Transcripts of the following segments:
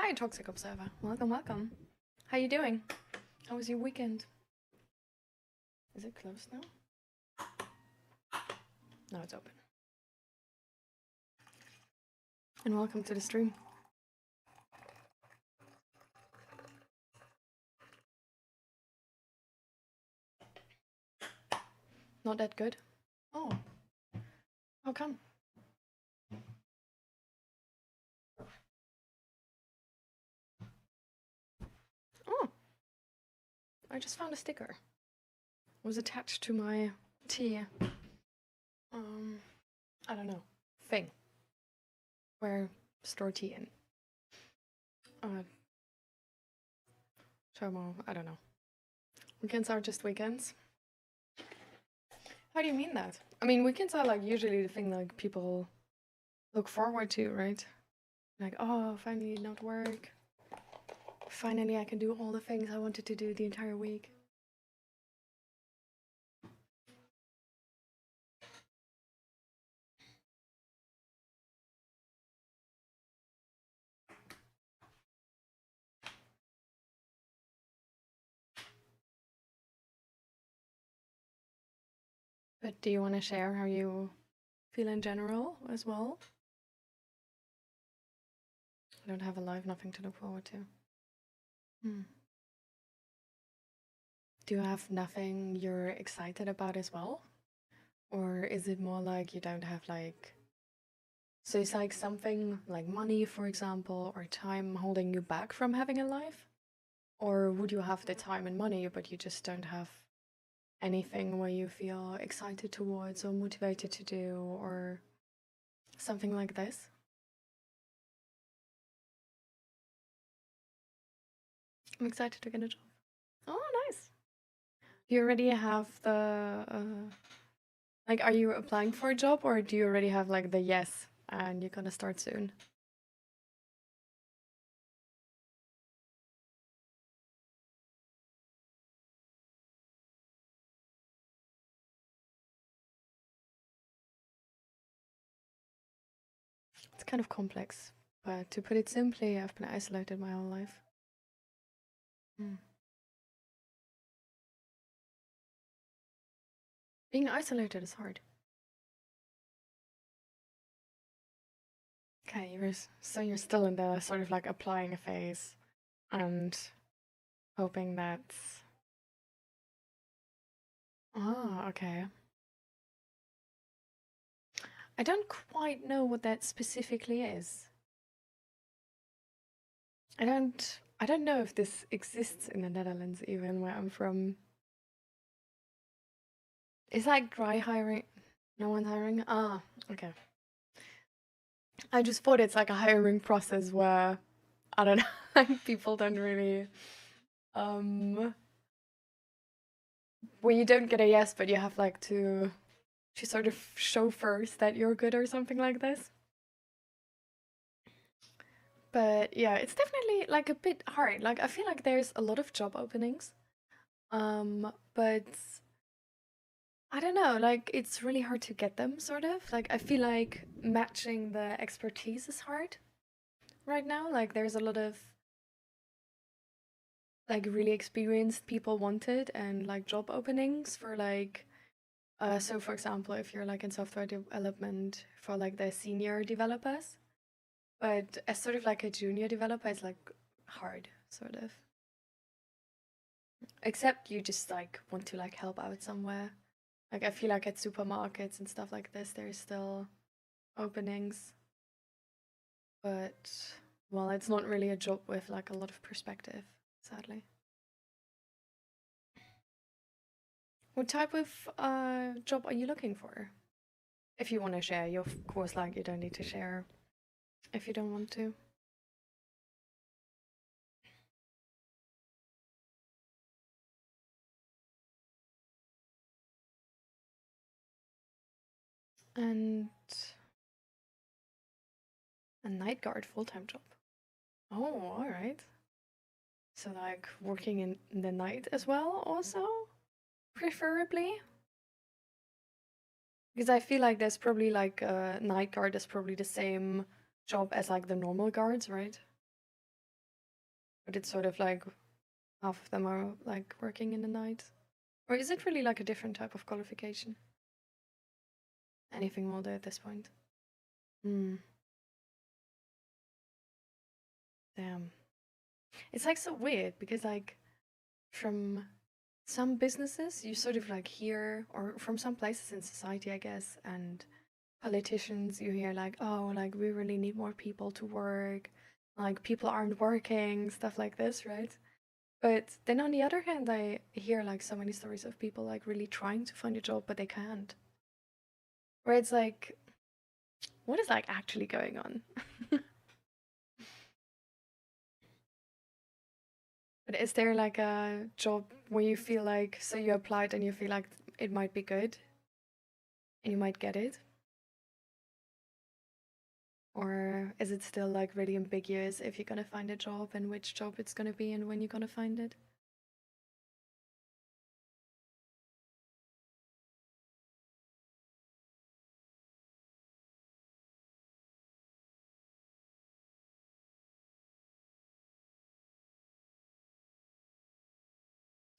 Hi, Toxic Observer. Welcome, welcome. How you doing? How was your weekend? Is it closed now? No, it's open. And welcome to the stream. Not that good? Oh. How come? Oh. I just found a sticker. It was attached to my tea. I don't know. Thing. Where store tea in. So, I don't know. Weekends are just weekends. How do you mean that? I mean, weekends are like usually the thing like people look forward to, right? Like, oh, finally not work. Finally I can do all the things I wanted to do the entire week. But do you want to share how you feel in general as well? I don't have a life, nothing to look forward to. Do you have nothing you're excited about as well? Or is it more like you don't have like... So it's like something like money, for example, or time holding you back from having a life? Or would you have the time and money, but you just don't have anything where you feel excited towards or motivated to do, or something like this? I'm excited to get a job. Oh, nice. Do you already have the... like, are you applying for a job, or do you already have like the yes and you're gonna start soon? It's kind of complex, but to put it simply, I've been isolated my whole life. Being isolated is hard. Okay, so you're still in the sort of like applying phase and hoping that... Oh, okay. I don't quite know what that specifically is. I don't know if this exists in the Netherlands, even where I'm from. Is like dry hiring? No one's hiring? Ah, okay. I just thought it's like a hiring process where, I don't know, like people don't really, where you don't get a yes, but you have like to sort of show first that you're good or something like this. But yeah, it's definitely like a bit hard. Like I feel like there's a lot of job openings, but I don't know, like it's really hard to get them, sort of. Like I feel like matching the expertise is hard right now. Like there's a lot of like really experienced people wanted and like job openings for like so for example, if you're like in software development for like the senior developers, but as sort of like a junior developer, it's like hard, sort of. Except you just like want to like help out somewhere. Like I feel like at supermarkets and stuff like this, there's still openings. But well, it's not really a job with like a lot of perspective, sadly. What type of job are you looking for? If you want to share, you of course like you don't need to share if you don't want to. And a night guard full-time job. Oh, all right. So like working in the night as well, also, preferably. Because I feel like there's probably like a night guard is probably the same job as like the normal guards, right? But it's sort of like half of them are like working in the night. Or is it really like a different type of qualification? Anything will do at this point. Hmm. Damn. It's like so weird because like from some businesses you sort of like hear, or from some places in society, I guess, and politicians, you hear like, oh, like we really need more people to work, like people aren't working, stuff like this, right? But then on the other hand, I hear like so many stories of people like really trying to find a job, but they can't. Where it's like, what is like actually going on? But is there like a job where you feel like, so you applied and you feel like it might be good and you might get it? Or is it still like really ambiguous if you're gonna find a job and which job it's gonna be and when you're gonna find it?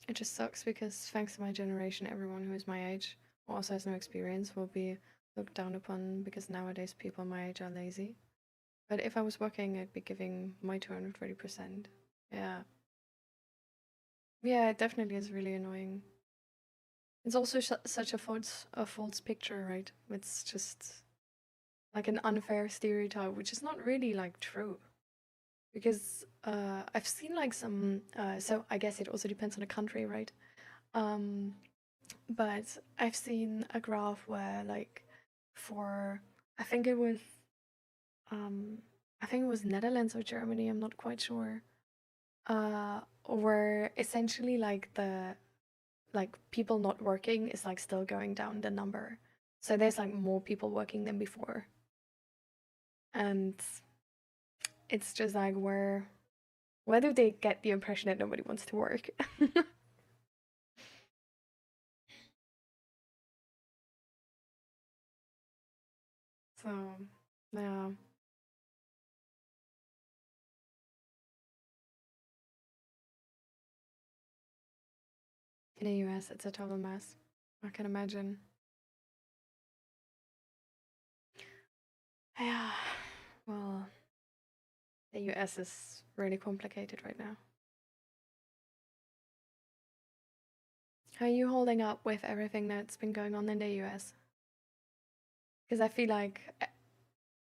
It just sucks because thanks to my generation, everyone who is my age or also has no experience will be looked down upon because nowadays people my age are lazy. But if I was working, I'd be giving my 230%. Yeah. Yeah, it definitely is really annoying. It's also such a false picture, right? It's just like an unfair stereotype, which is not really like true. Because I've seen like some, so I guess it also depends on the country, right? Um, but I've seen a graph where like for, I think it was, um, I think it was Netherlands or Germany, I'm not quite sure. Where essentially like the like people not working is like still going down the number. So there's like more people working than before. And it's just like where do they get the impression that nobody wants to work? So yeah. In the US it's a total mess. I can imagine. Yeah. Well, the US is really complicated right now. How are you holding up with everything that's been going on in the US? Because I feel like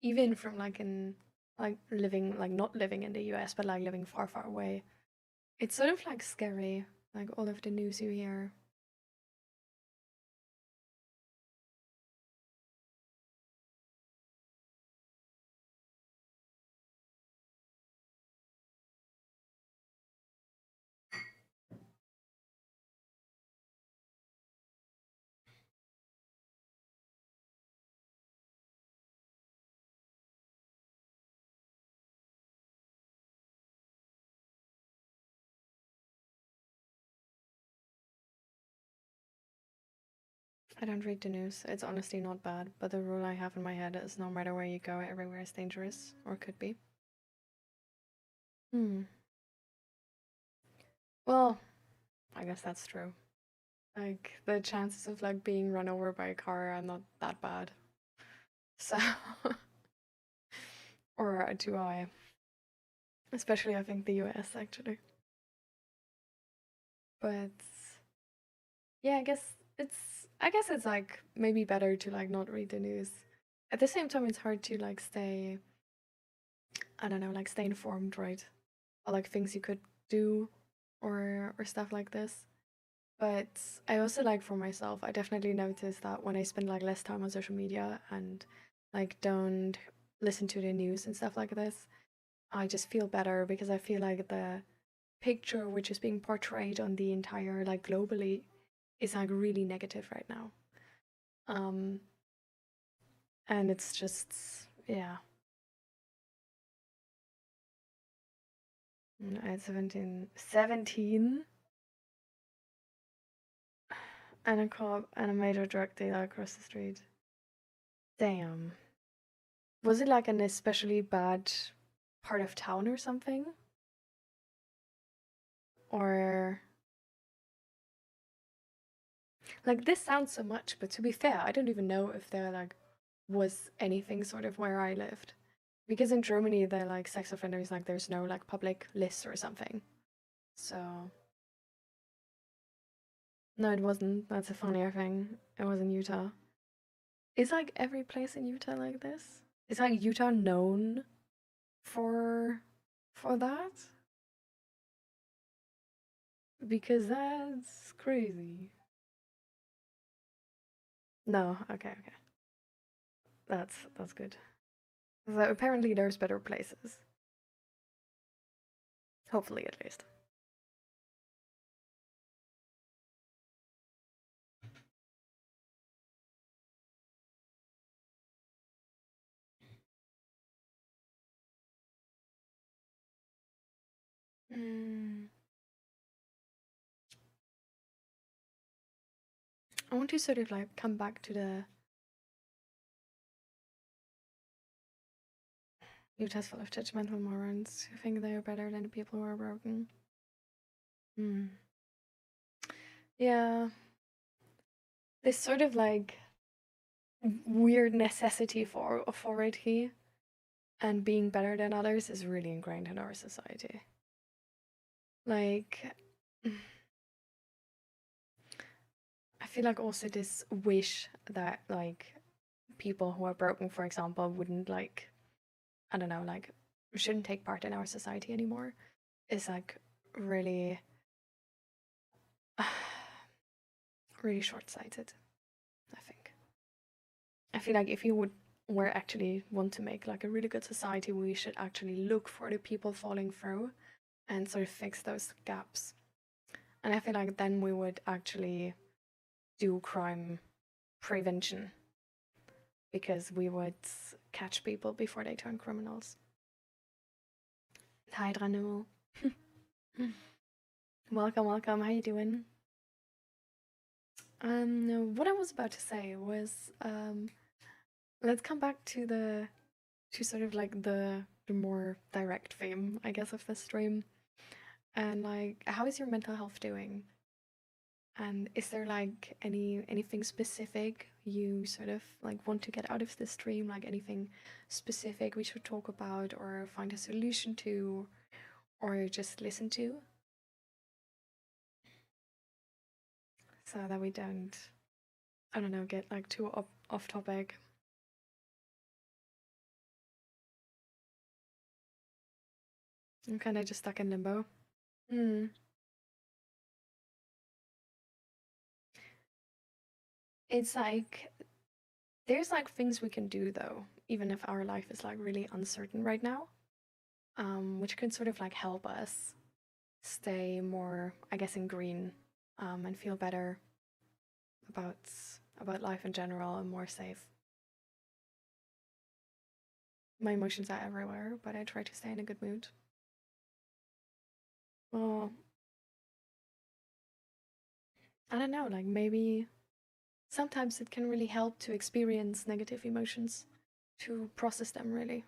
even from like in like living like not living in the US but like living far far away, it's sort of like scary, like all of the news you hear. I don't read the news. It's honestly not bad, but the rule I have in my head is no matter where you go, everywhere is dangerous, or could be. Hmm. Well, I guess that's true. Like the chances of like being run over by a car are not that bad. So, or do I? Especially I think the US actually. But yeah, I guess it's like maybe better to like not read the news. At the same time, it's hard to like stay, I don't know, like stay informed, right? Or like things you could do or stuff like this. But I also like for myself, I definitely notice that when I spend like less time on social media and like don't listen to the news and stuff like this, I just feel better because I feel like the picture which is being portrayed on the entire like globally is like really negative right now. Um and it's just yeah. At 17 and a cop and a major drug dealer across the street. Damn. Was it like an especially bad part of town or something? Or like this sounds so much, but to be fair, I don't even know if there like was anything sort of where I lived. Because in Germany, they're like sex offenders, like there's no like public list or something. So no, it wasn't. That's a funnier thing. It was in Utah. Is like every place in Utah like this? Is like Utah known for that? Because that's crazy. No, okay. That's good. So apparently there's better places. Hopefully, at least. I want to sort of like come back to the Utah's full of judgmental morons who think they are better than the people who are broken. Yeah. This sort of like weird necessity for authority and being better than others is really ingrained in our society. Like, I feel like also this wish that like people who are broken, for example, wouldn't like, I don't know, like shouldn't take part in our society anymore is like really really short-sighted, I think. I feel like if you were actually want to make like a really good society, we should actually look for the people falling through and sort of fix those gaps. And I feel like then we would actually do crime prevention, because we would catch people before they turn criminals. Hi, Dranul. Welcome. How you doing? What I was about to say was, let's come back to sort of like the more direct theme, I guess, of the stream. And like, how is your mental health doing? And is there like anything specific you sort of like want to get out of this stream? Like anything specific we should talk about or find a solution to, or just listen to? So that we don't, I don't know, get like too off topic. I'm kind of just stuck in limbo. It's like, there's like things we can do though, even if our life is like really uncertain right now, which can sort of like help us stay more, I guess, in green, and feel better about life in general and more safe. My emotions are everywhere, but I try to stay in a good mood. Well, I don't know, like maybe sometimes it can really help to experience negative emotions, to process them really.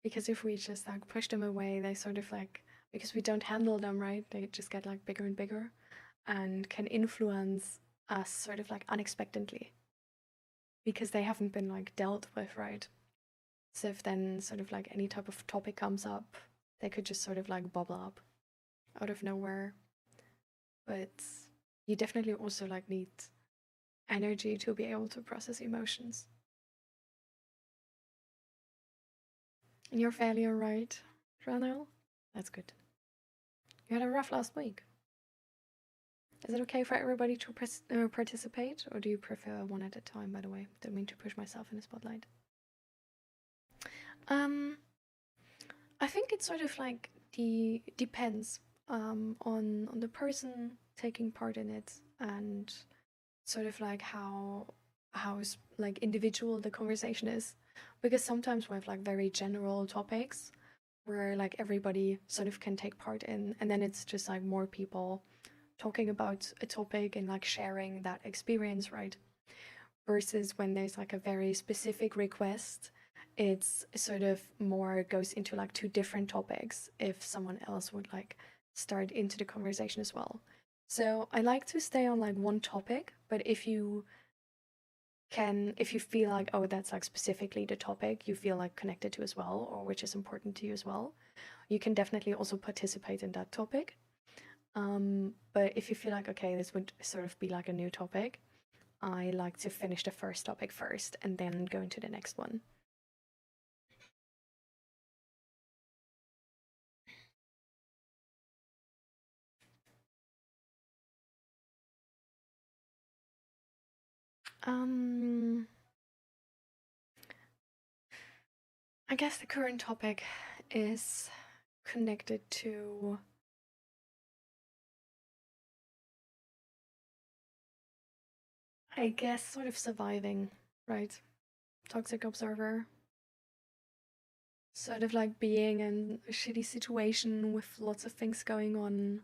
Because if we just like push them away, they sort of like, because we don't handle them right, they just get like bigger and bigger and can influence us sort of like unexpectedly, because they haven't been like dealt with right. So if then sort of like any type of topic comes up, they could just sort of like bubble up out of nowhere. But you definitely also like need energy to be able to process emotions. And you're fairly alright, Ranel? That's good. You had a rough last week. Is it okay for everybody to participate, or do you prefer one at a time, by the way? Don't mean to push myself in the spotlight. I think it sort of like depends on the person taking part in it, and sort of like how like individual the conversation is, because sometimes we have like very general topics where like everybody sort of can take part in, and then it's just like more people talking about a topic and like sharing that experience, right? Versus when there's like a very specific request, it's sort of more goes into like two different topics if someone else would like start into the conversation as well. So I like to stay on like one topic, but if you feel like, oh, that's like specifically the topic you feel like connected to as well, or which is important to you as well, you can definitely also participate in that topic. But if you feel like, okay, this would sort of be like a new topic, I like to finish the first topic first and then go into the next one. I guess the current topic is connected to I guess sort of surviving, right? Toxic observer. Sort of like being in a shitty situation with lots of things going on,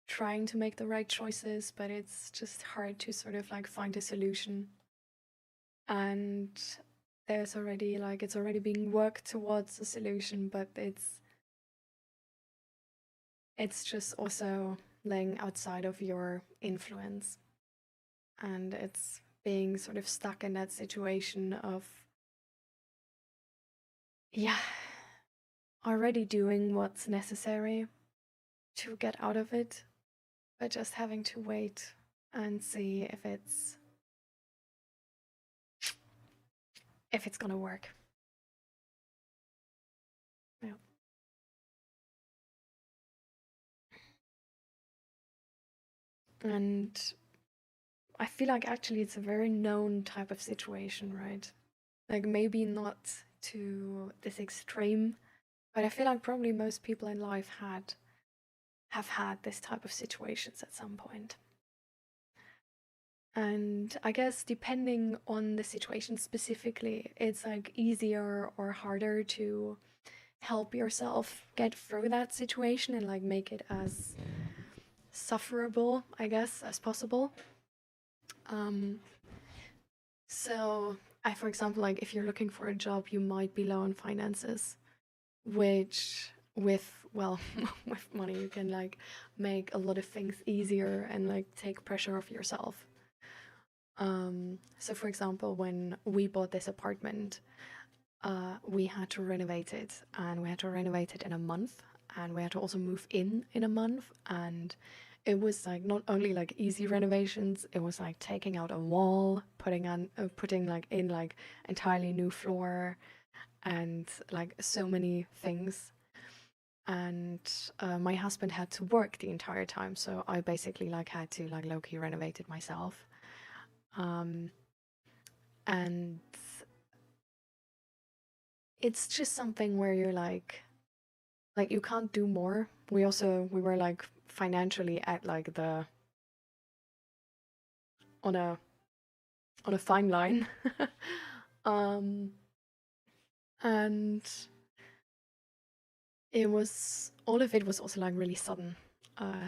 trying to make the right choices, but it's just hard to sort of like find a solution. And there's already like it's already being worked towards a solution, but it's just also laying outside of your influence. And it's being sort of stuck in that situation of, yeah, already doing what's necessary to get out of it, but just having to wait and see if it's gonna work. Yeah. And I feel like actually it's a very known type of situation, right? Like maybe not to this extreme, but I feel like probably most people in life have had this type of situations at some point. And I guess depending on the situation specifically, it's like easier or harder to help yourself get through that situation and like make it as sufferable, I guess, as possible. So for example, like if you're looking for a job, you might be low on finances, which with with money you can like make a lot of things easier and like take pressure off yourself. So for example, when we bought this apartment, we had to renovate it, and we had to renovate it in a month, and we had to also move in a month, and it was like not only like easy renovations, it was like taking out a wall, putting like in like entirely new floor, and like so many things. And my husband had to work the entire time, so I basically like had to like low-key renovate it myself. And it's just something where you're like you can't do more. We were like financially at like the on a fine line. And all of it was also like really sudden.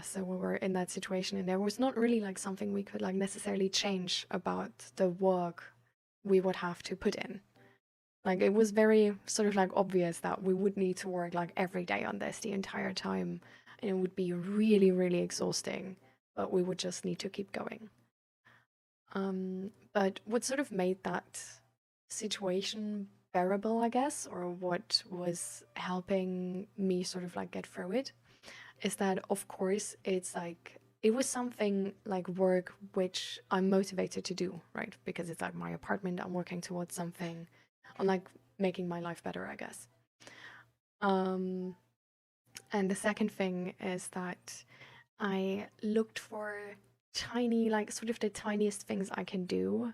So we were in that situation, and there was not really like something we could like necessarily change about the work we would have to put in. Like it was very sort of like obvious that we would need to work like every day on this the entire time, and it would be really, really exhausting, but we would just need to keep going. But what sort of made that situation bearable, I guess, or what was helping me sort of like get through it, is that of course it's like it was something like work which I'm motivated to do, right? Because it's like my apartment, I'm working towards something, I'm like making my life better, I guess. And the second thing is that I looked for tiny, like sort of the tiniest things I can do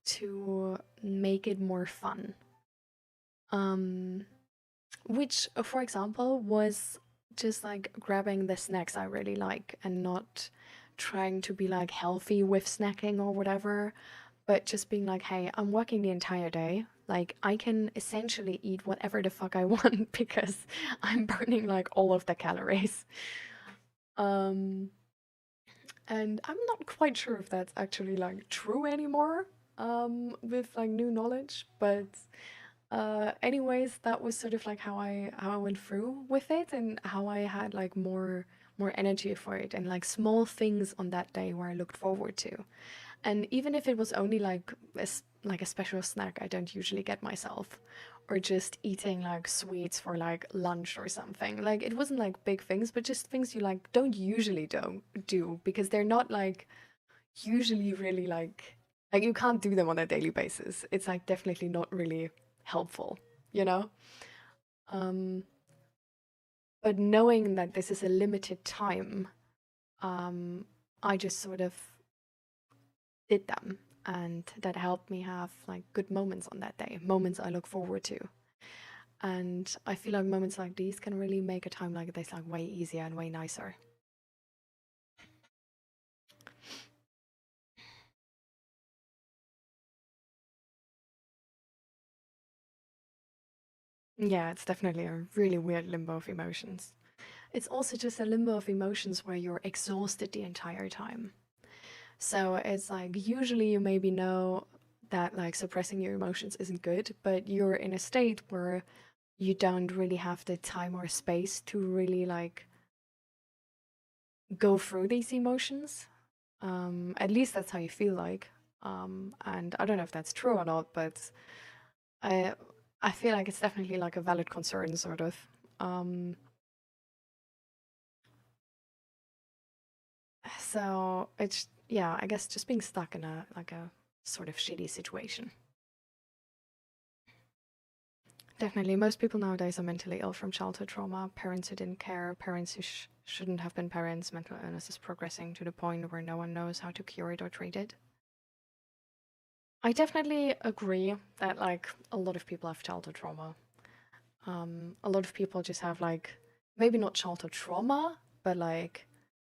to make it more fun. Which, for example, was just like grabbing the snacks I really like and not trying to be like healthy with snacking or whatever, but just being like, hey, I'm working the entire day. Like, I can essentially eat whatever the fuck I want because I'm burning like all of the calories. And I'm not quite sure if that's actually like true anymore, with like new knowledge, but Anyways, that was sort of like how I went through with it, and how I had like more energy for it, and like small things on that day where I looked forward to. And even if it was only like like a special snack I don't usually get myself, or just eating like sweets for like lunch or something, like it wasn't like big things, but just things you like don't usually do because they're not like usually really like you can't do them on a daily basis. It's like definitely not really helpful, you know? Um, but knowing that this is a limited time, I just sort of did them, and that helped me have like good moments on that day, moments I look forward to. And I feel like moments like these can really make a time like this like way easier and way nicer. Yeah, it's definitely a really weird limbo of emotions. It's also just a limbo of emotions where you're exhausted the entire time. So it's like usually you maybe know that like suppressing your emotions isn't good, but you're in a state where you don't really have the time or space to really like go through these emotions. At least that's how you feel like. And I don't know if that's true or not, but I I feel like it's definitely like a valid concern, sort of. Um, so it's yeah, I guess just being stuck in a like a sort of shitty situation. Definitely, most people nowadays are mentally ill from childhood trauma. Parents who didn't care, parents who shouldn't have been parents. Mental illness is progressing to the point where no one knows how to cure it or treat it. I definitely agree that like a lot of people have childhood trauma. A lot of people just have like maybe not childhood trauma, but like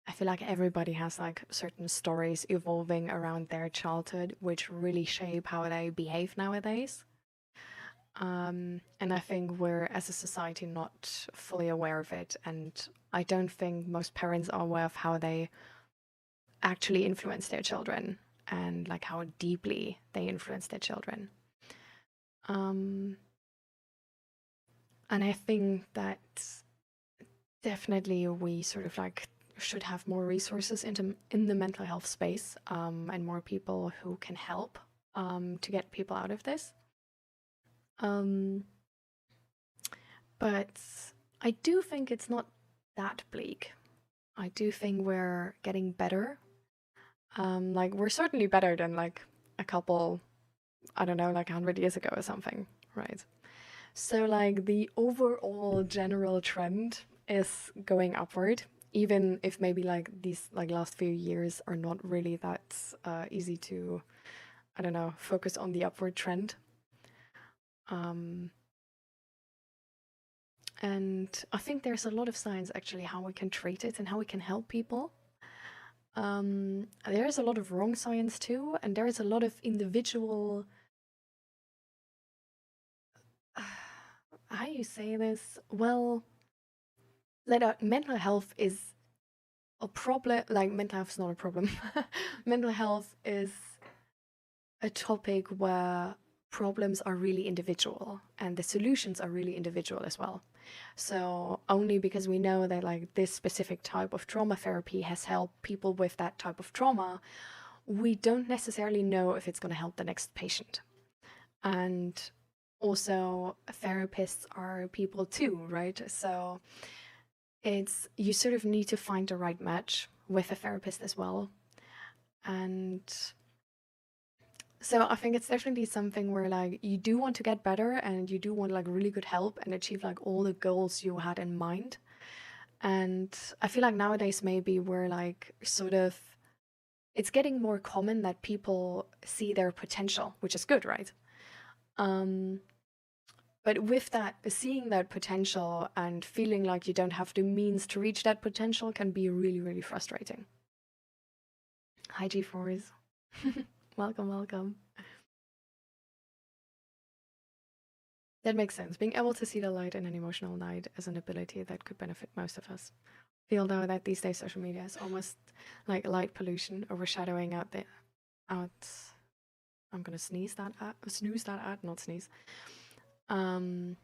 I feel like everybody has like certain stories evolving around their childhood, which really shape how they behave nowadays. And I think we're as a society not fully aware of it, and I don't think most parents are aware of how they actually influence their children and like how deeply they influence their children. Um, and I think that definitely we sort of like should have more resources in the mental health space, and more people who can help to get people out of this. Um, but I do think it's not that bleak. I do think we're getting better. Like we're certainly better than like a couple, I don't know, like 100 years ago or something, right? So like the overall general trend is going upward, even if maybe like these like last few years are not really that easy to, I don't know, focus on the upward trend. Um, and I think there's a lot of science actually how we can treat it and how we can help people. There is a lot of wrong science too, and there is a lot of individual. How you say this? Well, mental health is a problem. Like mental health is not a problem. Mental health is a topic where problems are really individual and the solutions are really individual as well. So only because we know that like this specific type of trauma therapy has helped people with that type of trauma, we don't necessarily know if it's going to help the next patient. And also therapists are people too, right? So it's you sort of need to find the right match with a therapist as well. And so I think it's definitely something where like you do want to get better and you do want like really good help and achieve like all the goals you had in mind. And I feel like nowadays maybe we're like sort of it's getting more common that people see their potential, which is good, right? Um, but with that, seeing that potential and feeling like you don't have the means to reach that potential can be really, really frustrating. Hi, G4s. Welcome, welcome. That makes sense. Being able to see the light in an emotional night is an ability that could benefit most of us. Feel though that these days social media is almost like light pollution overshadowing out I'm gonna snooze that ad, not sneeze. It's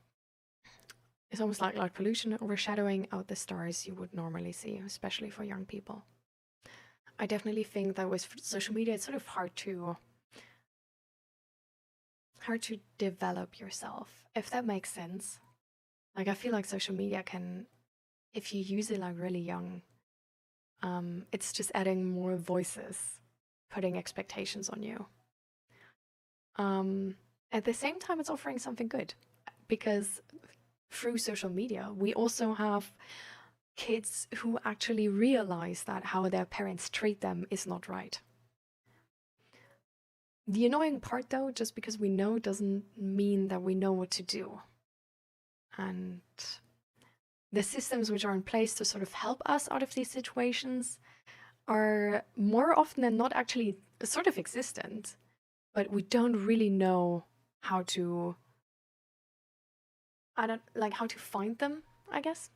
almost like light pollution overshadowing out the stars you would normally see, especially for young people. I definitely think that with social media, it's sort of hard to develop yourself, if that makes sense. Like, I feel like social media can, if you use it like really young, it's just adding more voices, putting expectations on you. At the same time, it's offering something good, because through social media, we also have kids who actually realize that how their parents treat them is not right. The annoying part, though, just because we know doesn't mean that we know what to do. And the systems which are in place to sort of help us out of these situations are more often than not actually sort of existent, but we don't really know how to, how to find them, I guess,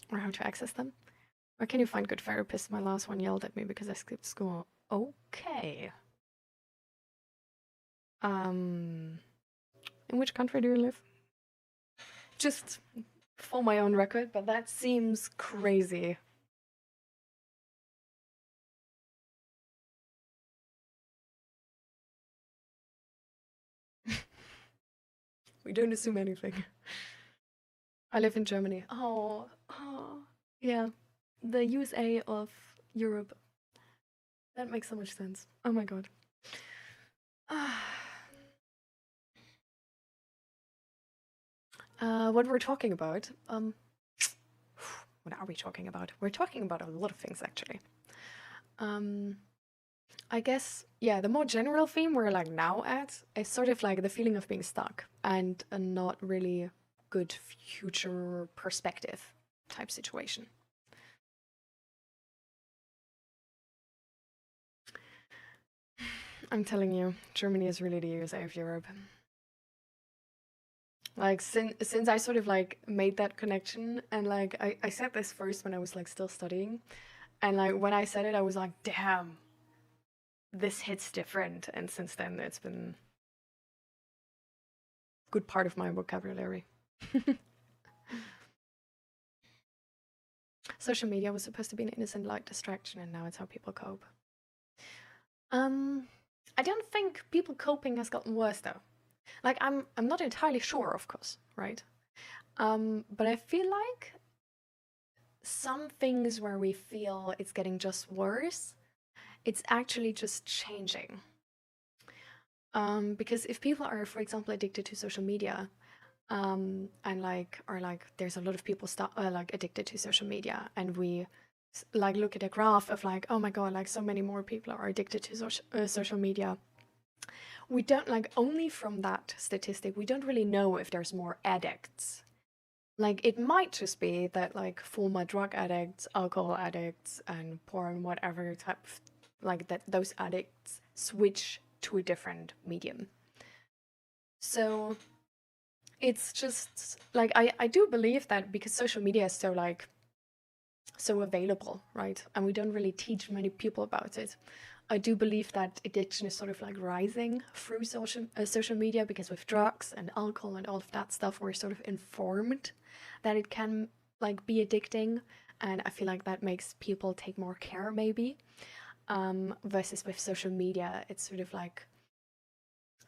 or how to access them. Where can you find good therapists? My last one yelled at me because I skipped school. Okay. In which country do you live? Just for my own record, but that seems crazy. We don't assume anything. I live in Germany. Oh, yeah. The USA of Europe. That makes so much sense. Oh my god. What we're talking about, what are we talking about? We're talking about a lot of things, actually. I guess, yeah, the more general theme we're like now at is sort of like the feeling of being stuck and a not really good future perspective type situation. I'm telling you, Germany is really the USA of Europe. Like, since I sort of like made that connection, and like I said this first when I was like still studying, and like when I said it, I was like, damn, this hits different. And since then, it's been a good part of my vocabulary. Social media was supposed to be an innocent light distraction, and now it's how people cope. I don't think people coping has gotten worse though. Like, I'm not entirely sure, of course, right? But I feel like some things where we feel it's getting just worse, it's actually just changing. Because if people are, for example, addicted to social media, and like are like, there's a lot of people like addicted to social media, and we like look at a graph of like, oh my god, like so many more people are addicted to social media. We don't, like, only from that statistic, we don't really know if there's more addicts. Like, it might just be that like former drug addicts, alcohol addicts, and porn, whatever type of, like, that those addicts switch to a different medium. So it's just like, I do believe that because social media is so like so available, right? And we don't really teach many people about it. I do believe that addiction is sort of like rising through social media, because with drugs and alcohol and all of that stuff, we're sort of informed that it can like be addicting, and I feel like that makes people take more care maybe. Versus with social media, it's sort of like,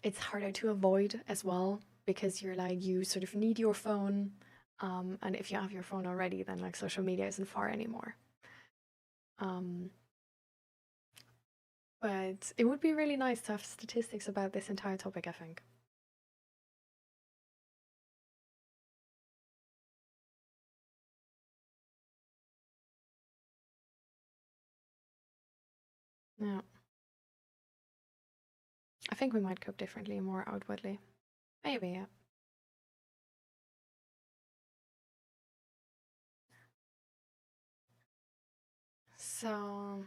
it's harder to avoid as well, because you're like, you sort of need your phone, and if you have your phone already, then like social media isn't far anymore. But it would be really nice to have statistics about this entire topic, I think. Yeah. I think we might cope differently, more outwardly. Maybe, yeah. So...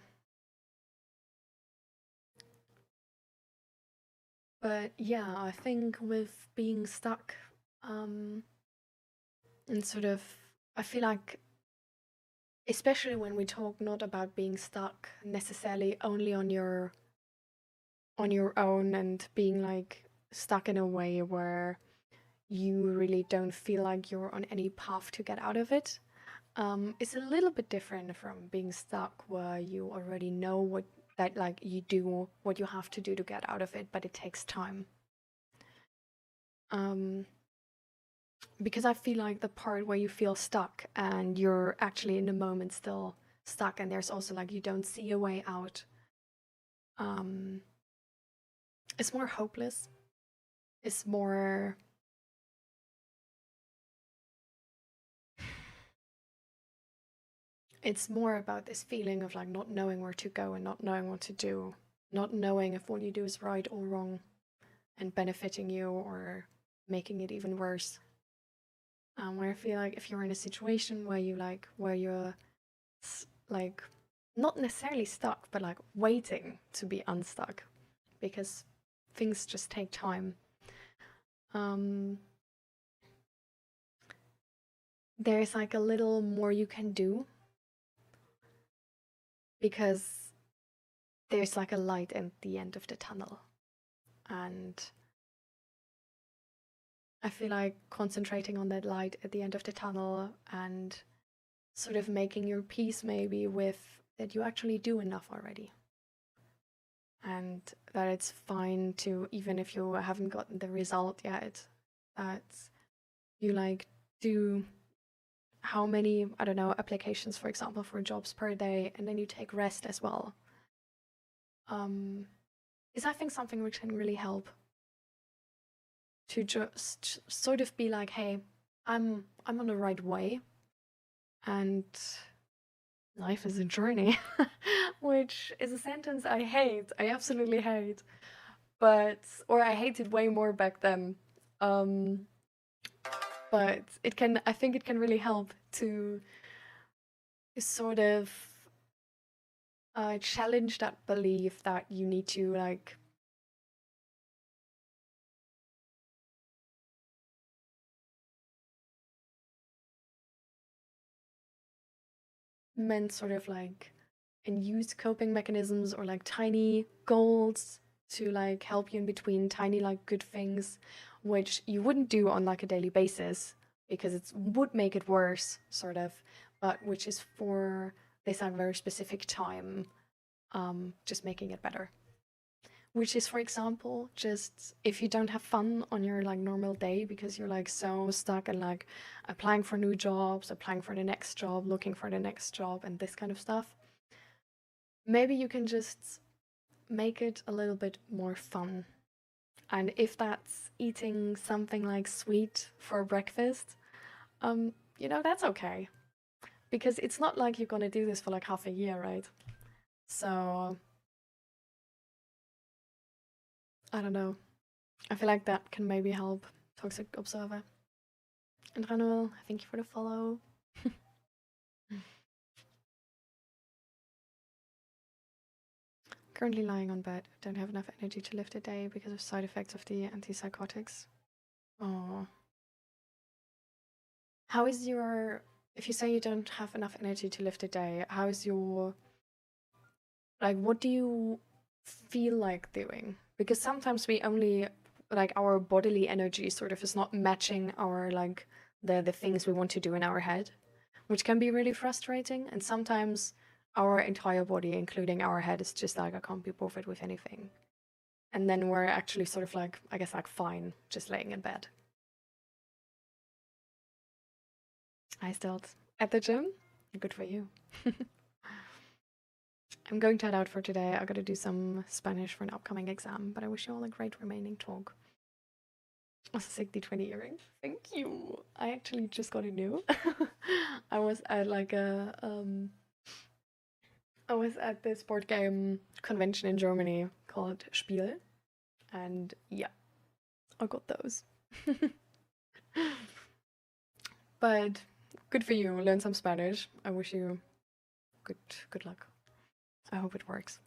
But yeah, I think with being stuck, and sort of, I feel like, especially when we talk not about being stuck necessarily only on your own, and being like stuck in a way where you really don't feel like you're on any path to get out of it. It's a little bit different from being stuck where you already know like you do what you have to do to get out of it, but it takes time. Because I feel like the part where you feel stuck and you're actually in the moment still stuck, and there's also like you don't see a way out, it's more hopeless. It's more about this feeling of like not knowing where to go and not knowing what to do, not knowing if what you do is right or wrong and benefiting you or making it even worse. Where I feel like if you're in a situation where you're like not necessarily stuck, but like waiting to be unstuck, because things just take time. There's like a little more you can do, because there's like a light at the end of the tunnel, and I feel like concentrating on that light at the end of the tunnel and sort of making your peace maybe with that you actually do enough already, and that it's fine to, even if you haven't gotten the result yet, that you like do how many, I don't know, applications, for example, for jobs per day, and then you take rest as well. Is I think something which can really help to just sort of be like, hey, I'm on the right way, and life is a journey, which is a sentence I hate. I absolutely hate, or I hated way more back then. But I think it can really help to sort of challenge that belief that you need to like sort of like and use coping mechanisms or like tiny goals to like help you in between tiny like good things which you wouldn't do on like a daily basis because it would make it worse, sort of, but which is for this like very specific time, just making it better. Which is, for example, just if you don't have fun on your like normal day because you're like so stuck and like applying for new jobs, applying for the next job, looking for the next job, and this kind of stuff, maybe you can just make it a little bit more fun. And if that's eating something like sweet for breakfast, that's okay. Because it's not like you're gonna do this for like half a year, right? So I don't know. I feel like that can maybe help. Toxic Observer. And Ranuel, thank you for the follow. Currently lying on bed. Don't have enough energy to live the day because of side effects of the antipsychotics. Oh. How is your... If you say you don't have enough energy to live the day, how is your... Like, what do you feel like doing? Because sometimes we only... Like, our bodily energy sort of is not matching our, like, the things we want to do in our head, which can be really frustrating. And sometimes our entire body, including our head, is just like, I can't be bothered with anything. And then we're actually sort of like, I guess, like, fine, just laying in bed. I still at the gym? Good for you. I'm going to head out for today. I gotta do some Spanish for an upcoming exam, but I wish you all a great remaining talk. Also, 60-20 earring. Thank you. I actually just got a new. I was at like I was at this board game convention in Germany called Spiel, and yeah, I got those. But good for you. Learn some Spanish. I wish you good luck. I hope it works.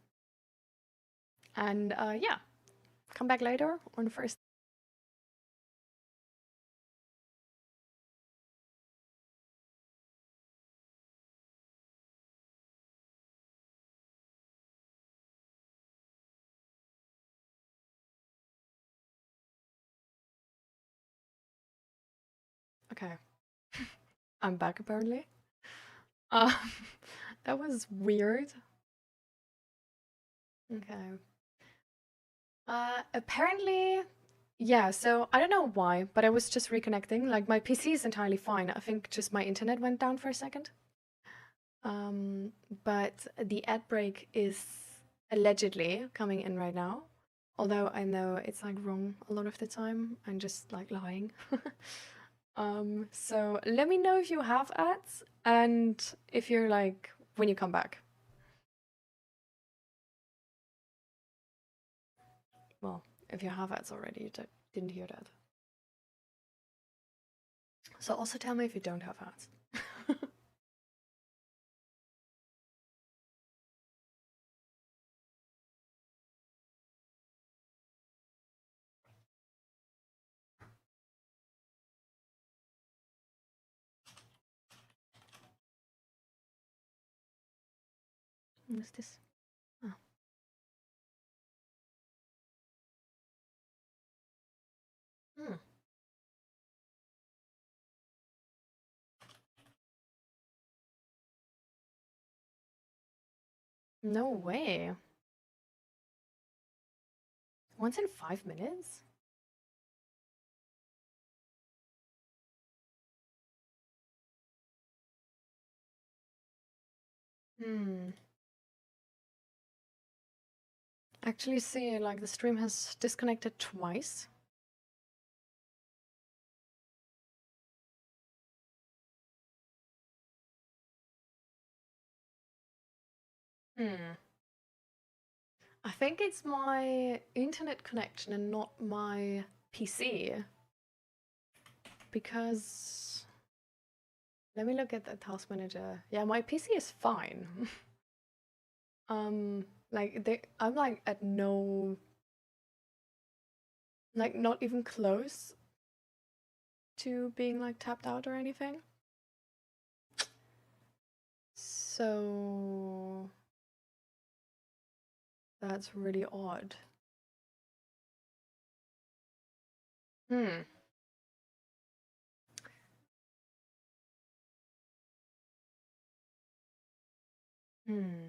And yeah, come back later on the first. Okay. I'm back apparently. Um, that was weird. Okay. Apparently, yeah, so I don't know why, but I was just reconnecting. Like my PC is entirely fine. I think just my internet went down for a second. But the ad break is allegedly coming in right now. Although I know it's like wrong a lot of the time. I'm just like lying. So let me know if you have ads and if you're like when you come back. Well, if you have ads already, you didn't hear that. So also tell me if you don't have ads. What's this? Oh. Hmm. No way. Once in 5 minutes? Hmm. Actually, see, like the stream has disconnected twice. Hmm. I think it's my internet connection and not my PC. Because let me look at the task manager. Yeah, my PC is fine. I'm like at no, like not even close to being like tapped out or anything. So that's really odd. Hmm. Hmm.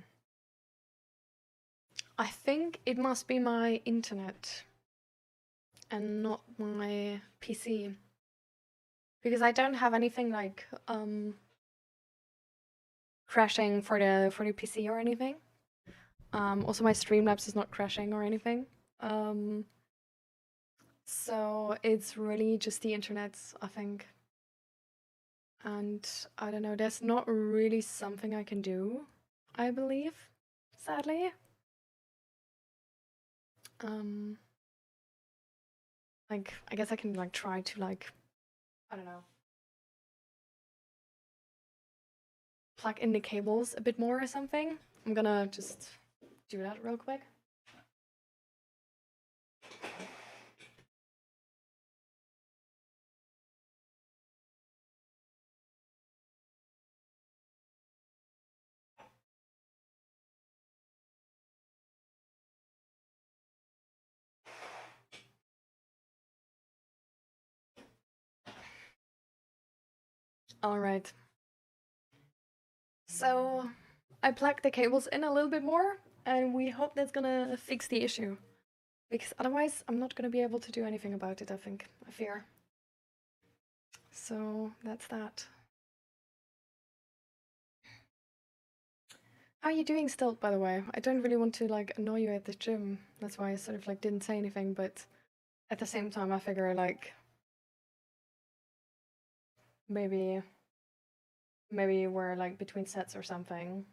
I think it must be my internet and not my PC. Because I don't have anything like crashing for the PC or anything. Also my Streamlabs is not crashing or anything. So it's really just the internet, I think. And I don't know, there's not really something I can do, I believe, sadly. Like I guess I can like try to like, I don't know, plug in the cables a bit more or something. I'm gonna just do that real quick. All right. So I plugged the cables in a little bit more, and we hope that's gonna fix the issue. Because otherwise, I'm not gonna be able to do anything about it, I think. I fear. So that's that. How are you doing still, by the way? I don't really want to like annoy you at the gym. That's why I sort of like didn't say anything, but at the same time I figure like maybe we're like between sets or something.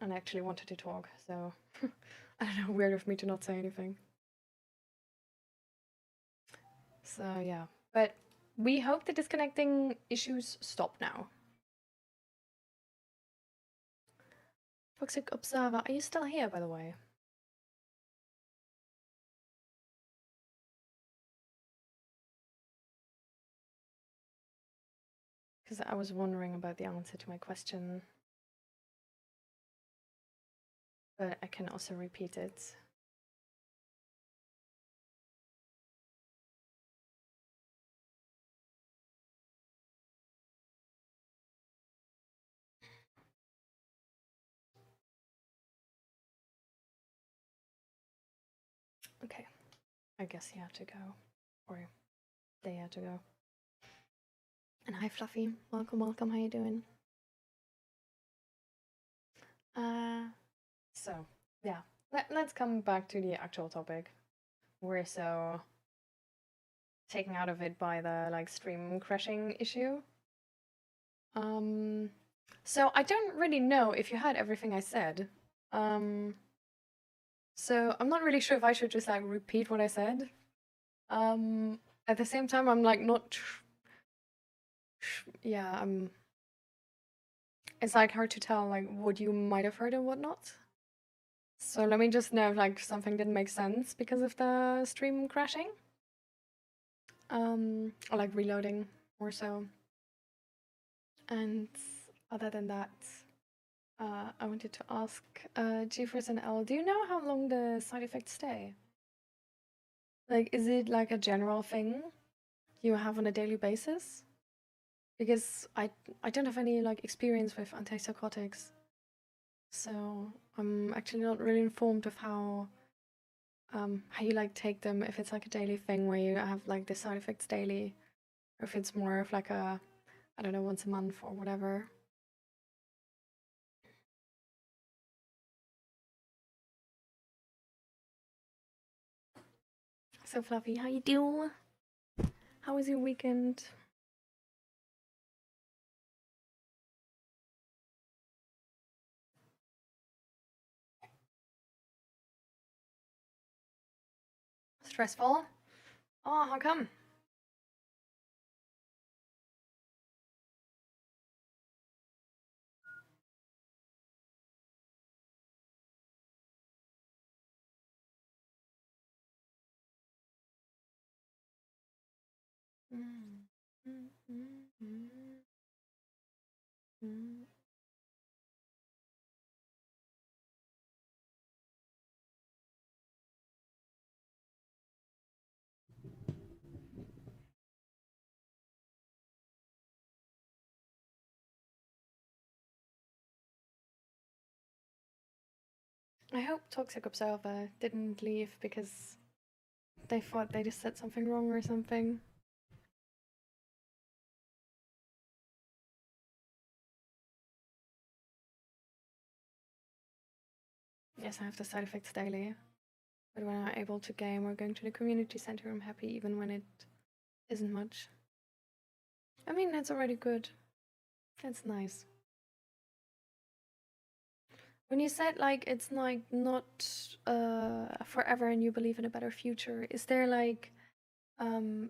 And I actually wanted to talk, so I don't know, weird of me to not say anything. So yeah. But we hope the disconnecting issues stop now. Toxic Observer, are you still here, by the way? Because I was wondering about the answer to my question. But I can also repeat it. I guess he had to go. Or they had to go. And hi Fluffy. Welcome, welcome. How you doing? So, yeah. Let's come back to the actual topic. We're so taken out of it by the like stream crashing issue. So I don't really know if you had everything I said. So I'm not really sure if I should just like repeat what I said. At the same time, I'm like not. Yeah, it's like hard to tell like what you might have heard and whatnot. So let me just know if like something didn't make sense because of the stream crashing. Or like reloading or so. And other than that, I wanted to ask GeForce and L, do you know how long the side effects stay? Like, is it like a general thing you have on a daily basis? Because I don't have any like experience with antipsychotics, so I'm actually not really informed of how you like take them, if it's like a daily thing where you have like the side effects daily, or if it's more of like a, I don't know, once a month or whatever. So Fluffy, how you doing? How was your weekend? Stressful? Oh, how come? I hope Toxic Observer didn't leave because they thought they just said something wrong or something. Yes, I have the side effects daily. But when I'm able to game or going to the community center, I'm happy even when it isn't much. I mean, that's already good. That's nice. When you said like it's like not forever and you believe in a better future, is there like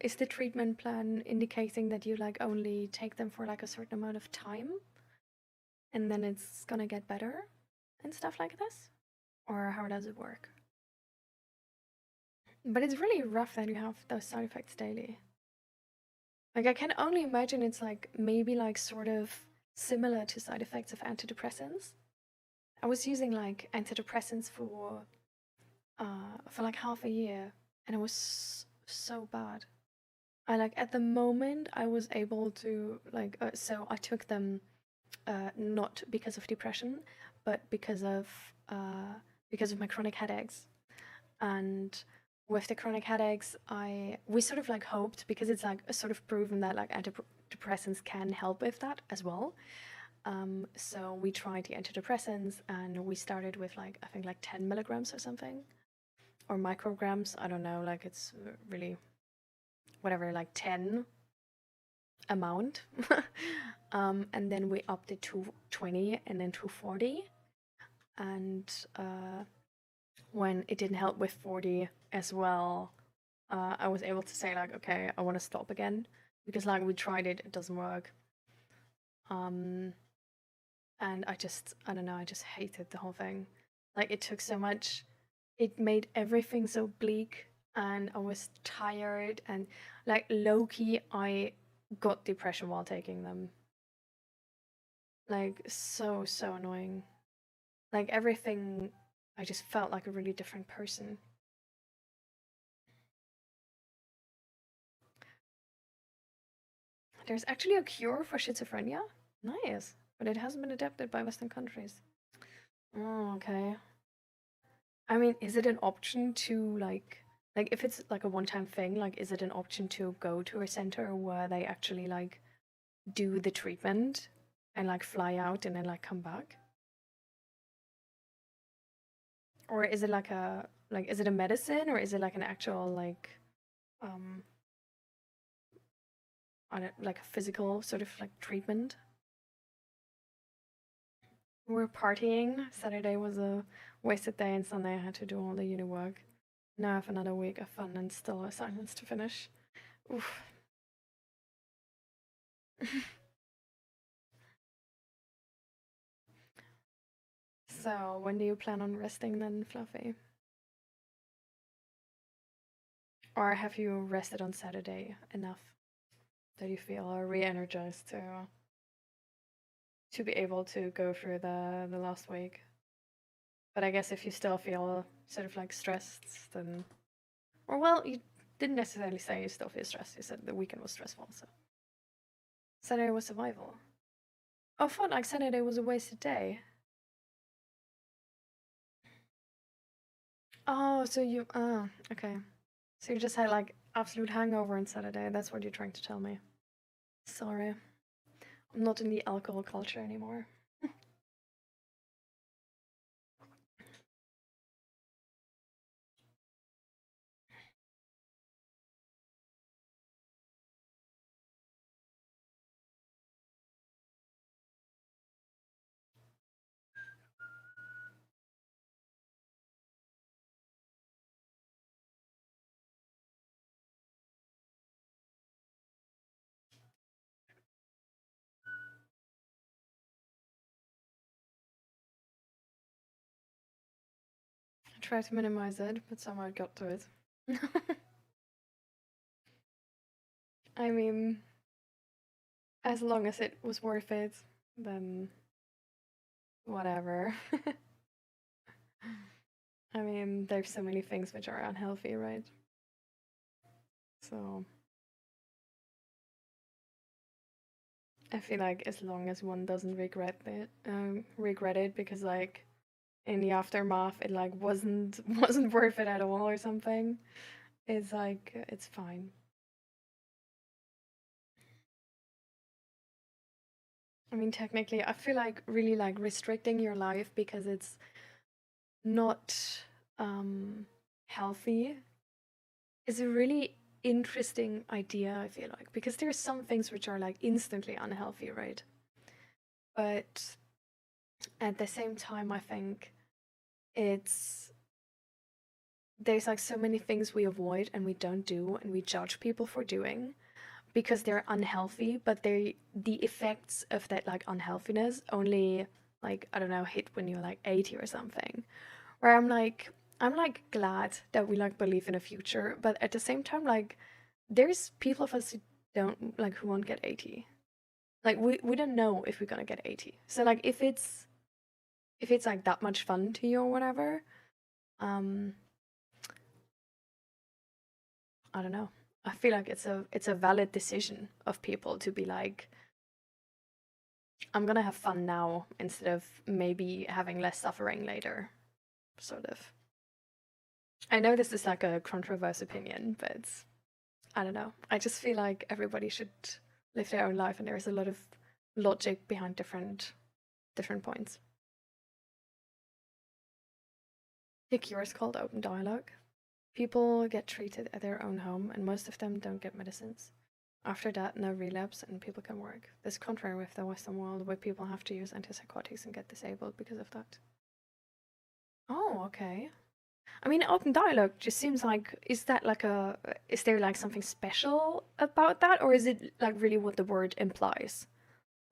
is the treatment plan indicating that you like only take them for like a certain amount of time and then it's gonna get better and stuff like this? Or how does it work? But it's really rough that you have those side effects daily. Like I can only imagine it's like maybe like sort of similar to side effects of antidepressants. I was using like antidepressants for like half a year and it was so bad. I like at the moment I was able to like so I took them not because of depression but because of my chronic headaches. And with the chronic headaches we sort of like hoped, because it's like sort of proven that like antidepressants can help with that as well. So we tried the antidepressants and we started with like I think like 10 milligrams or something, or micrograms, I don't know, like it's really whatever, like 10 amount. And then we upped it to 20 and then to 40. And when it didn't help with 40 as well, I was able to say like, okay, I want to stop again, because like we tried it, it doesn't work. And I don't know, I just hated the whole thing. Like it took so much, it made everything so bleak, and I was tired, and like low-key I got depression while taking them. Like so annoying. Like everything, I just felt like a really different person. There's actually a cure for schizophrenia? Nice. But it hasn't been adapted by Western countries. Oh, okay. I mean, is it an option to like Like, if it's like a one-time thing, like, is it an option to go to a center where they actually like do the treatment and like fly out and then like come back? Or is it like is it a medicine, or is it like an actual like on it, like a physical sort of like treatment? We're partying. Saturday was a wasted day, and Sunday I had to do all the uni work. Now I have another week of fun and still assignments to finish. Oof. So, when do you plan on resting then, Fluffy? Or have you rested on Saturday enough that you feel re-energized to be able to go through the last week? But I guess if you still feel sort of like stressed, then, or well, you didn't necessarily say you still feel stressed. You said the weekend was stressful, so Saturday was survival. Oh, I thought like Saturday was a wasted day. Oh, so you okay. So you just had like absolute hangover on Saturday. That's what you're trying to tell me. Sorry. I'm not in the alcohol culture anymore. I tried to minimize it, but somehow I got to it. I mean, as long as it was worth it, then whatever. I mean, there's so many things which are unhealthy, right? So I feel like as long as one doesn't regret it because like in the aftermath it like wasn't worth it at all or something, it's like it's fine. I mean, technically, I feel like really like restricting your life because it's not healthy is a really interesting idea, I feel like, because there's some things which are like instantly unhealthy, right? But at the same time, I think it's there's like so many things we avoid and we don't do and we judge people for doing because they're unhealthy, but the effects of that like unhealthiness only like I don't know hit when you're like 80 or something. Where I'm like glad that we like believe in a future, but at the same time like there's people of us who don't like who won't get 80. Like we don't know if we're gonna get 80. So like if it's like that much fun to you or whatever, um I don't know. I feel like it's a valid decision of people to be like, I'm gonna have fun now instead of maybe having less suffering later, sort of. I know this is like a controversial opinion, but I don't know. I just feel like everybody should live their own life, and there is a lot of logic behind different points. The cure is called open dialogue. People get treated at their own home, and most of them don't get medicines. After that, no relapse, and people can work. This is contrary with the Western world, where people have to use antipsychotics and get disabled because of that. Oh, okay. I mean, open dialogue just seems like is there like something special about that, or is it like really what the word implies?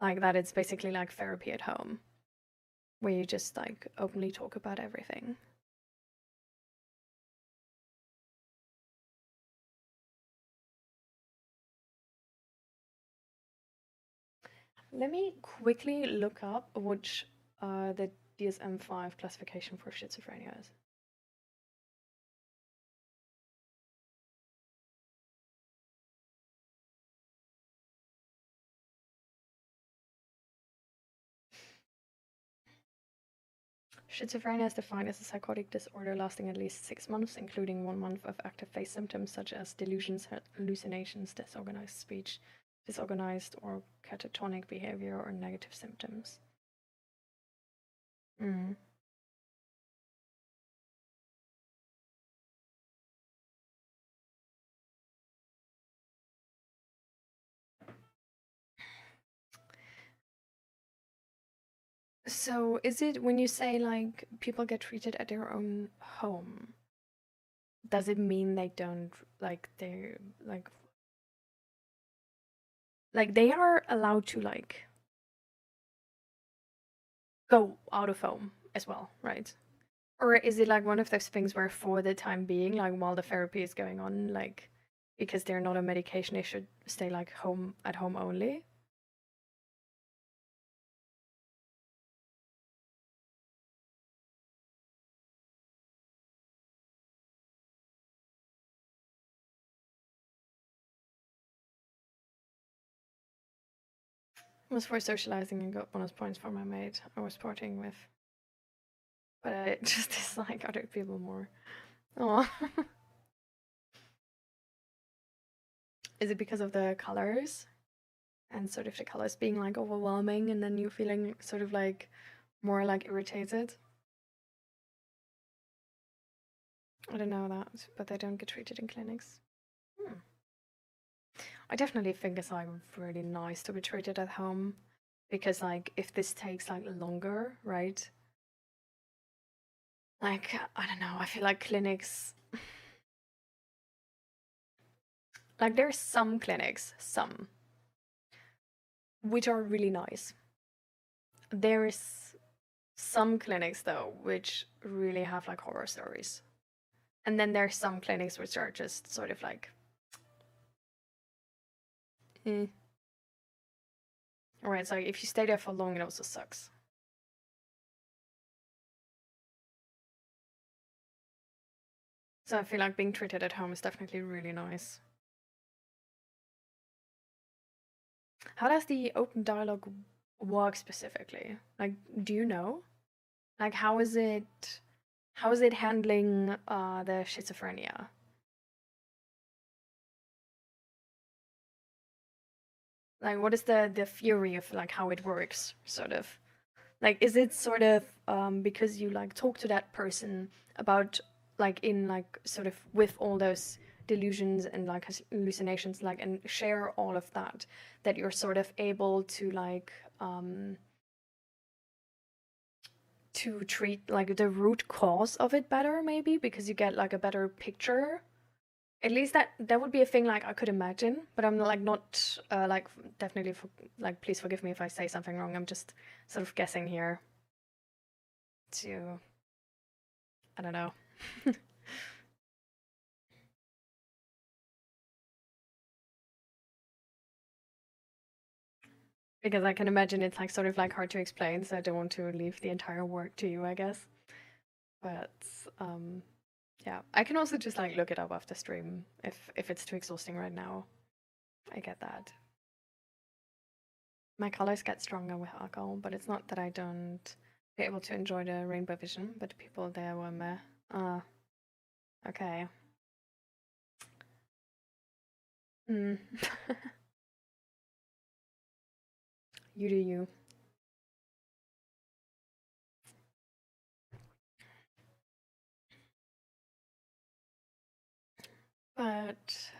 Like that it's basically like therapy at home, where you just like openly talk about everything. Let me quickly look up which the DSM-5 classification for schizophrenia is. Schizophrenia is defined as a psychotic disorder lasting at least 6 months, including 1 month of active phase symptoms such as delusions, hallucinations, disorganized speech, disorganized or catatonic behavior, or negative symptoms. Mm. So is it when you say like people get treated at their own home, does it mean they don't like they're like they are allowed to like go out of home as well, right? Or is it like one of those things where for the time being, like while the therapy is going on, like because they're not on medication, they should stay like at home only? It was for socializing and got bonus points for my mate I was partying with. But I just dislike other people more. Oh. Is it because of the colors? And sort of the colors being like overwhelming and then you feeling sort of like more like irritated? I don't know that, but they don't get treated in clinics. I definitely think it's like really nice to be treated at home, because like if this takes like longer, right? Like, I don't know, I feel like clinics, like there's some clinics, which are really nice. There's some clinics though which really have like horror stories. And then there's some clinics which are just sort of like Alright, so if you stay there for long, it also sucks. So I feel like being treated at home is definitely really nice. How does the open dialogue work specifically? Like, do you know? Like, how is it handling the schizophrenia? Like, what is the theory of like how it works, sort of? Like, is it sort of because you like talk to that person about like in like sort of with all those delusions and like hallucinations, like, and share all of that you're sort of able to like to treat like the root cause of it better, maybe because you get like a better picture. At least that would be a thing like I could imagine, but I'm like not like definitely like please forgive me if I say something wrong. I'm just sort of guessing here to I don't know. Because I can imagine it's like sort of like hard to explain, so I don't want to leave the entire work to you, I guess. But yeah, I can also just like look it up after stream if it's too exhausting right now. I get that. My colors get stronger with alcohol, but it's not that I don't be able to enjoy the rainbow vision, but the people there were meh. Okay. Hmm. You do you. But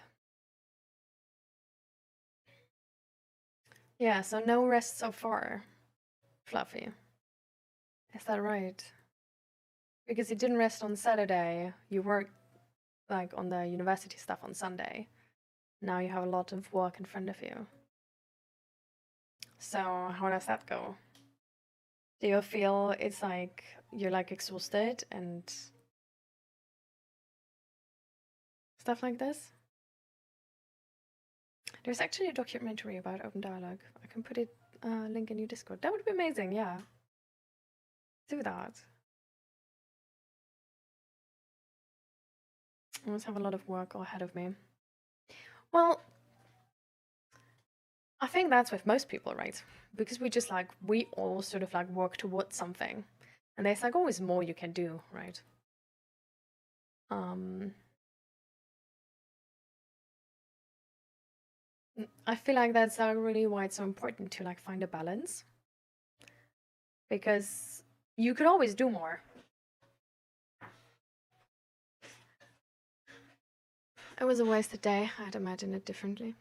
yeah, so no rest so far, Fluffy. Is that right? Because you didn't rest on Saturday, you worked like on the university stuff on Sunday. Now you have a lot of work in front of you. So how does that go? Do you feel it's like you're like exhausted and stuff like this? There's actually a documentary about open dialogue. I can put it link in your Discord. That would be amazing, yeah. Do that. I always have a lot of work ahead of me. Well, I think that's with most people, right? Because we just like, we all sort of like work towards something. And there's like always more you can do, right? I feel like that's really why it's so important to like find a balance, because you could always do more. It was a wasted day. I'd imagine it differently.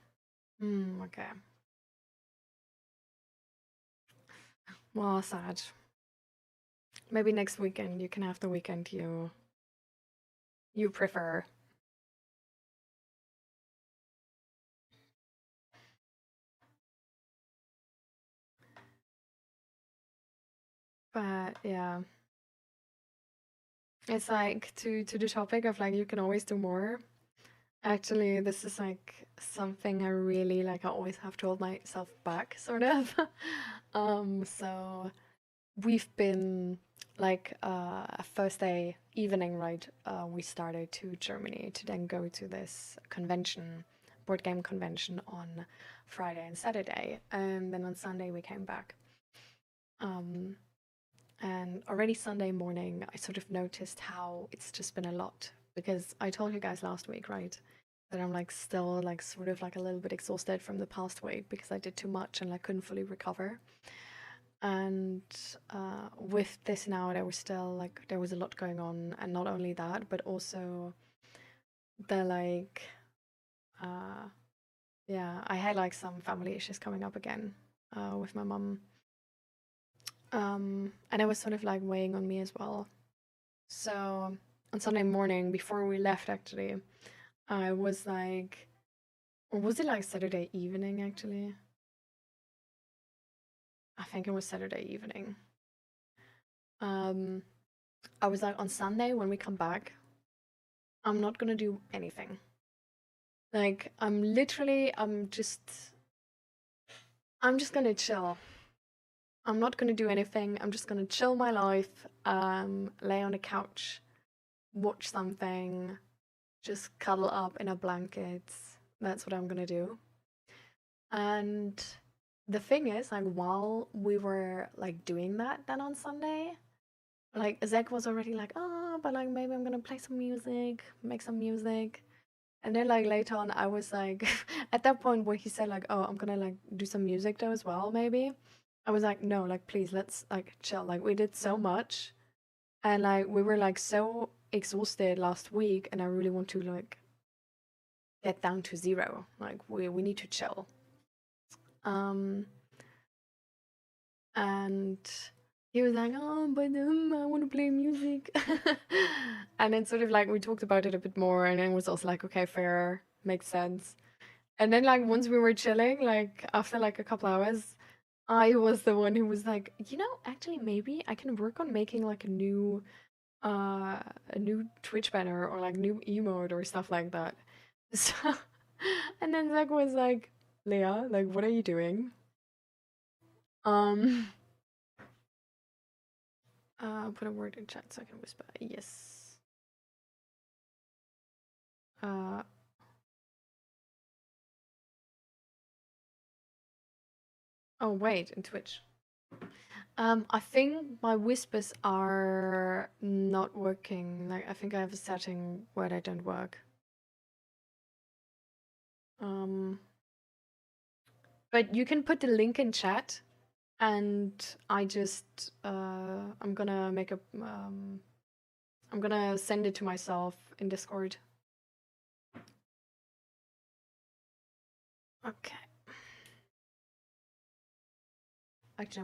Okay. Well, sad. Maybe next weekend you can have the weekend you prefer. But yeah, it's like to the topic of like you can always do more. Actually, this is like something I really like. I always have to hold myself back, sort of. So we've been like first day evening, right? We started to Germany to then go to this convention, board game convention on Friday and Saturday, and then on Sunday we came back. And already Sunday morning, I sort of noticed how it's just been a lot, because I told you guys last week, right, that I'm like still like sort of like a little bit exhausted from the past week because I did too much and I couldn't fully recover. And with this now, there was still like there was a lot going on, and not only that, but also the like yeah, I had like some family issues coming up again with my mum. And it was sort of like weighing on me as well. So on Sunday morning, before we left, actually, I was like, or was it like Saturday evening actually? I think it was Saturday evening. I was like, on Sunday when we come back, I'm not gonna do anything. Like, I'm just gonna chill. I'm not gonna do anything. I'm just gonna chill my life, lay on the couch, watch something, just cuddle up in a blanket. That's what I'm gonna do. And the thing is, like, while we were like doing that then on Sunday, like Zach was already like, oh, but like maybe I'm gonna play some music, make some music. And then like later on I was like at that point where he said like, oh, I'm gonna like do some music though as well, maybe. I was like, no, like please let's like chill. Like we did so much and like we were like so exhausted last week, and I really want to like get down to zero. Like we need to chill. And he was like, oh, but I want to play music. And then sort of like we talked about it a bit more, and then it was also like, okay, fair, makes sense. And then like once we were chilling, like after like a couple hours, I was the one who was like, you know, actually maybe I can work on making like a new Twitch banner or like new emote or stuff like that. So and then Zach was like, Leah, like what are you doing? Um put a word in chat so I can whisper. Yes. Uh oh wait, in Twitch. I think my whispers are not working. Like I think I have a setting where they don't work. But you can put the link in chat, and I just I'm gonna make a I'm gonna send it to myself in Discord. Okay. Actually, I'm